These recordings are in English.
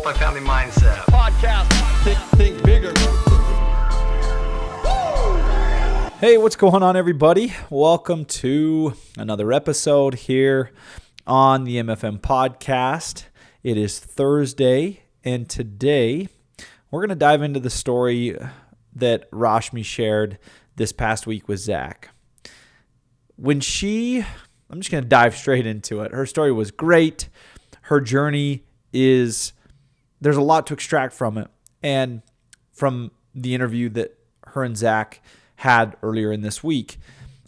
Multifamily Mindset podcast. Think bigger. Hey, what's going on, everybody? Welcome to another episode here on the MFM podcast. It is Thursday, and today we're going to dive into the story that Rashmi shared this past week with Zach. I'm just going to dive straight into it. Her story was great. Her journey there's a lot to extract from it. And from the interview that her and Zach had earlier in this week,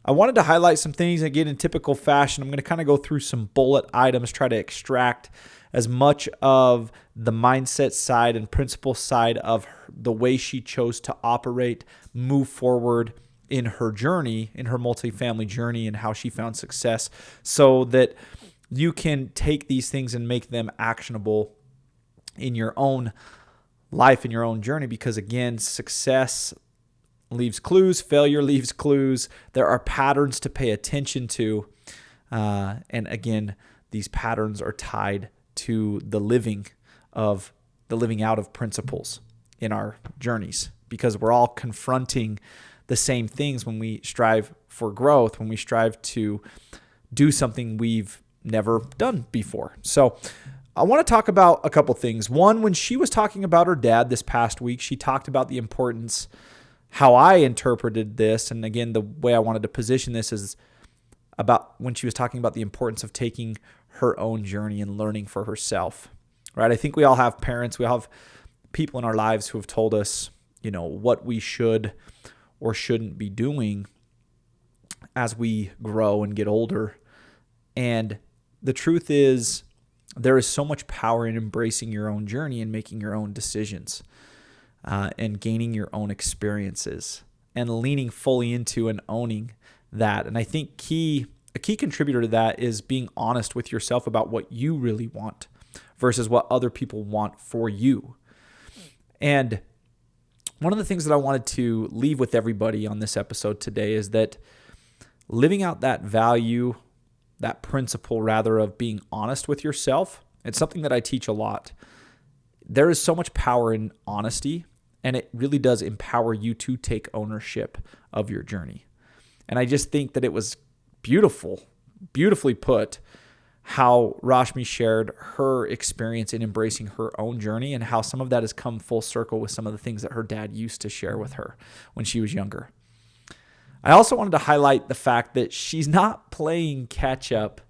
I wanted to highlight some things. Again, in typical fashion, I'm going to kind of go through some bullet items, try to extract as much of the mindset side and principle side of the way she chose to operate, move forward in her journey, in her multifamily journey, and how she found success, so that you can take these things and make them actionable in your own life, in your own journey. Because again, success leaves clues, failure leaves clues. There are patterns to pay attention to. And again, these patterns are tied to the living out of principles in our journeys, because we're all confronting the same things when we strive for growth, when we strive to do something we've never done before. So I want to talk about a couple things. One, when she was talking about her dad this past week, she talked about the importance, how I interpreted this. And again, the way I wanted to position this is about when she was talking about the importance of taking her own journey and learning for herself, right? I think we all have parents, we all have people in our lives who have told us, what we should or shouldn't be doing as we grow and get older. And the truth is, there is so much power in embracing your own journey and making your own decisions, and gaining your own experiences and leaning fully into and owning that. And I think a key contributor to that is being honest with yourself about what you really want versus what other people want for you. And one of the things that I wanted to leave with everybody on this episode today is that living out that value, that principle rather, of being honest with yourself, it's something that I teach a lot. There is so much power in honesty, and it really does empower you to take ownership of your journey. And I just think that it was beautifully put, how Rashmi shared her experience in embracing her own journey and how some of that has come full circle with some of the things that her dad used to share with her when she was younger. I also wanted to highlight the fact that she's not playing catch up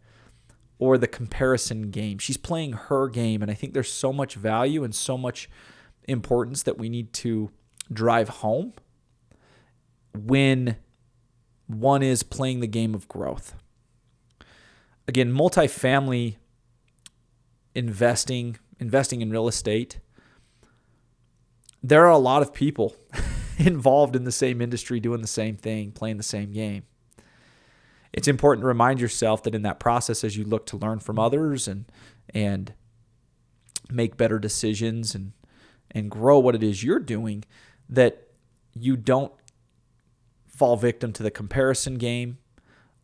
or the comparison game. She's playing her game. And I think there's so much value and so much importance that we need to drive home when one is playing the game of growth. Again, multifamily investing in real estate, there are a lot of people involved in the same industry, doing the same thing, playing the same game. It's important to remind yourself that in that process, as you look to learn from others and make better decisions and grow what it is you're doing, that you don't fall victim to the comparison game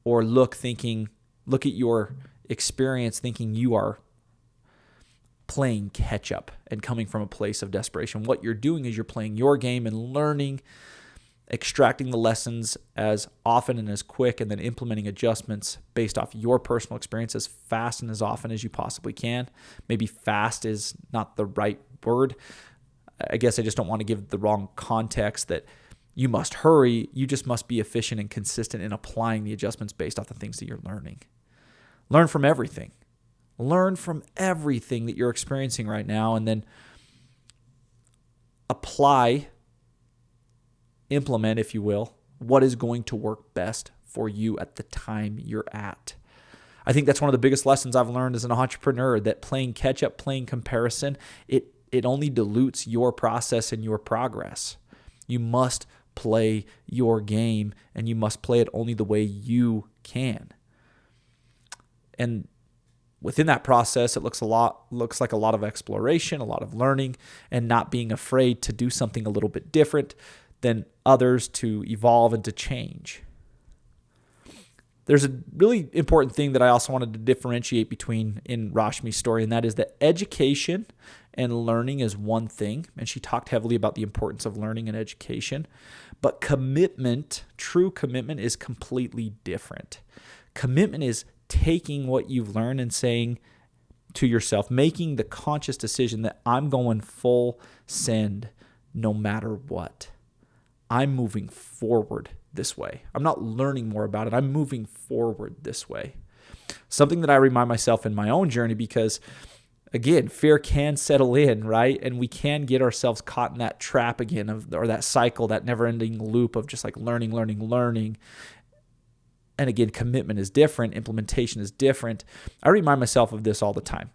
or look at your experience thinking you are playing catch up and coming from a place of desperation. What you're doing is you're playing your game and learning, extracting the lessons as often and as quick, and then implementing adjustments based off your personal experience as fast and as often as you possibly can. Maybe fast is not the right word. I guess I just don't want to give the wrong context that you must hurry. You just must be efficient and consistent in applying the adjustments based off the things that you're learning. Learn from everything. Learn from everything that you're experiencing right now, and then implement, if you will, what is going to work best for you at the time you're at. I think that's one of the biggest lessons I've learned as an entrepreneur, that playing catch up, playing comparison, it only dilutes your process and your progress. You must play your game, and you must play it only the way you can. And within that process, it looks like a lot of exploration, a lot of learning, and not being afraid to do something a little bit different than others, to evolve and to change. There's a really important thing that I also wanted to differentiate between in Rashmi's story, and that is that education and learning is one thing, and she talked heavily about the importance of learning and education. But commitment, true commitment, is completely different. Commitment is taking what you've learned and saying to yourself, making the conscious decision that I'm going full send no matter what. I'm moving forward this way. I'm not learning more about it. I'm moving forward this way. Something that I remind myself in my own journey because, again, fear can settle in, right? And we can get ourselves caught in that trap again or that cycle, that never-ending loop of just like learning. And again, commitment is different. Implementation is different. I remind myself of this all the time.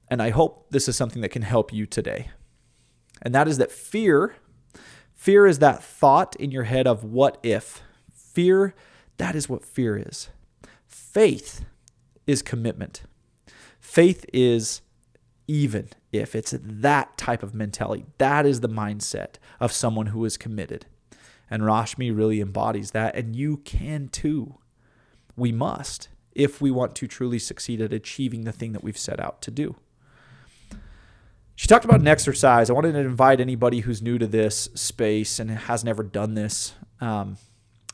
And I hope this is something that can help you today. And that is that fear is that thought in your head of what if. Fear, that is what fear is. Faith is commitment. Faith is even if. It's that type of mentality. That is the mindset of someone who is committed. And Rashmi really embodies that, and you can too. We must, if we want to truly succeed at achieving the thing that we've set out to do. She talked about an exercise. I wanted to invite anybody who's new to this space and has never done this. I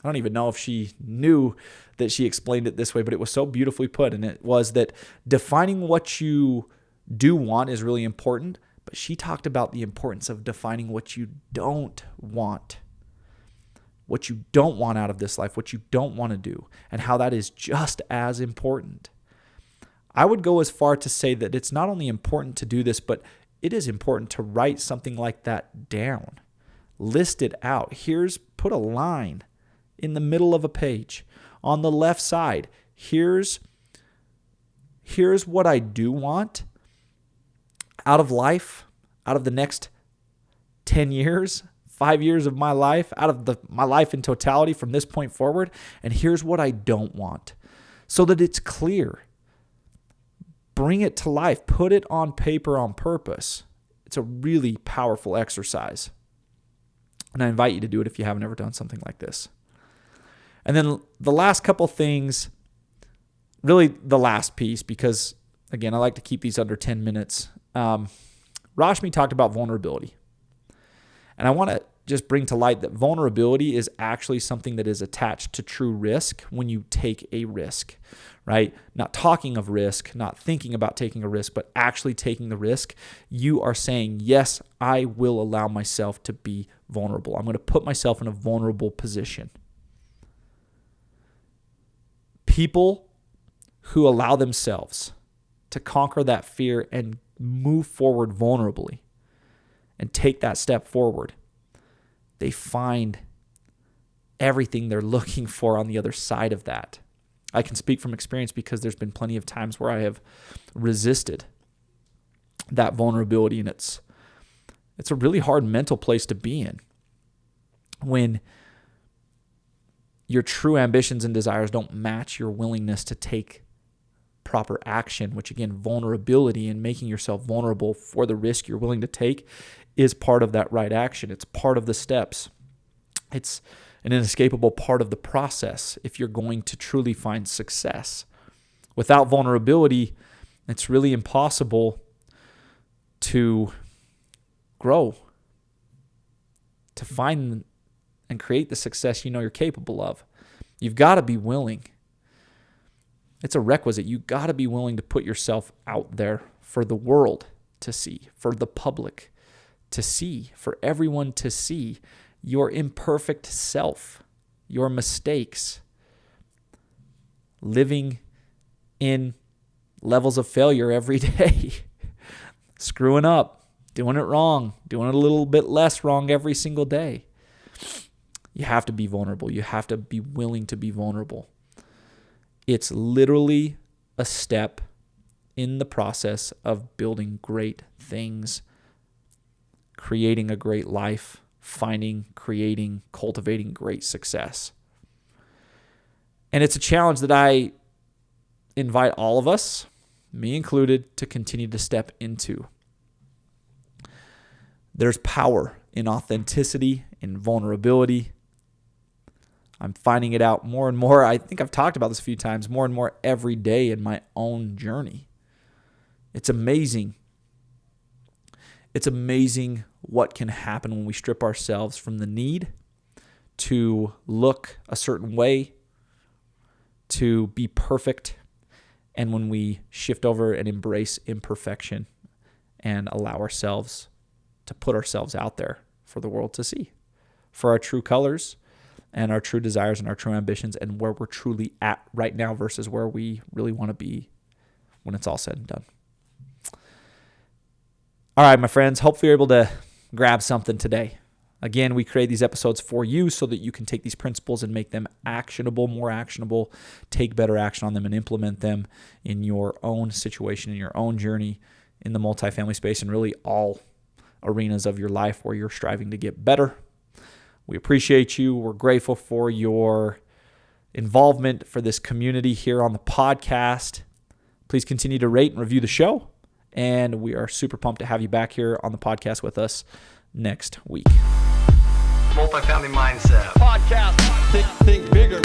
don't even know if she knew that she explained it this way, but it was so beautifully put. And it was that defining what you do want is really important, but she talked about the importance of defining what you don't want. What you don't want out of this life, what you don't want to do, and how that is just as important. I would go as far to say that it's not only important to do this, but it is important to write something like that down. List it out. Put a line in the middle of a page. On the left side, here's what I do want out of life, out of the next 10 years, 5 years of my life, out of my life in totality from this point forward, and here's what I don't want, so that it's clear. Bring it to life. Put it on paper on purpose. It's a really powerful exercise. And I invite you to do it if you haven't ever done something like this. And then the last couple things, really the last piece, because again, I like to keep these under 10 minutes. Rashmi talked about vulnerability. And I want to just bring to light that vulnerability is actually something that is attached to true risk when you take a risk, right? Not talking of risk, not thinking about taking a risk, but actually taking the risk. You are saying, yes, I will allow myself to be vulnerable. I'm going to put myself in a vulnerable position. People who allow themselves to conquer that fear and move forward vulnerably and take that step forward, they find everything they're looking for on the other side of that. I can speak from experience because there's been plenty of times where I have resisted that vulnerability, and it's a really hard mental place to be in when your true ambitions and desires don't match your willingness to take proper action, which again, vulnerability and making yourself vulnerable for the risk you're willing to take is part of that right action. It's part of the steps. It's an inescapable part of the process if you're going to truly find success. Without vulnerability, it's really impossible to grow, to find and create the success you know you're capable of. You've got to be willing. It's a requisite. You've got to be willing to put yourself out there for the world to see, for the public to see, for everyone to see your imperfect self, your mistakes, living in levels of failure every day, screwing up, doing it wrong, doing it a little bit less wrong every single day. You have to be vulnerable. You have to be willing to be vulnerable. It's literally a step in the process of building great things, creating a great life, finding, creating, cultivating great success. And it's a challenge that I invite all of us, me included, to continue to step into. There's power in authenticity, in vulnerability. I'm finding it out more and more. I think I've talked about this a few times, more and more every day in my own journey. It's amazing It's amazing what can happen when we strip ourselves from the need to look a certain way, to be perfect, and when we shift over and embrace imperfection and allow ourselves to put ourselves out there for the world to see, for our true colors and our true desires and our true ambitions, and where we're truly at right now versus where we really want to be when it's all said and done. All right, my friends, hopefully you're able to grab something today. Again, we create these episodes for you so that you can take these principles and make them actionable, more actionable, take better action on them and implement them in your own situation, in your own journey in the multifamily space, and really all arenas of your life where you're striving to get better. We appreciate you. We're grateful for your involvement for this community here on the podcast. Please continue to rate and review the show. And we are super pumped to have you back here on the podcast with us next week. Multifamily Mindset Podcast. Think bigger.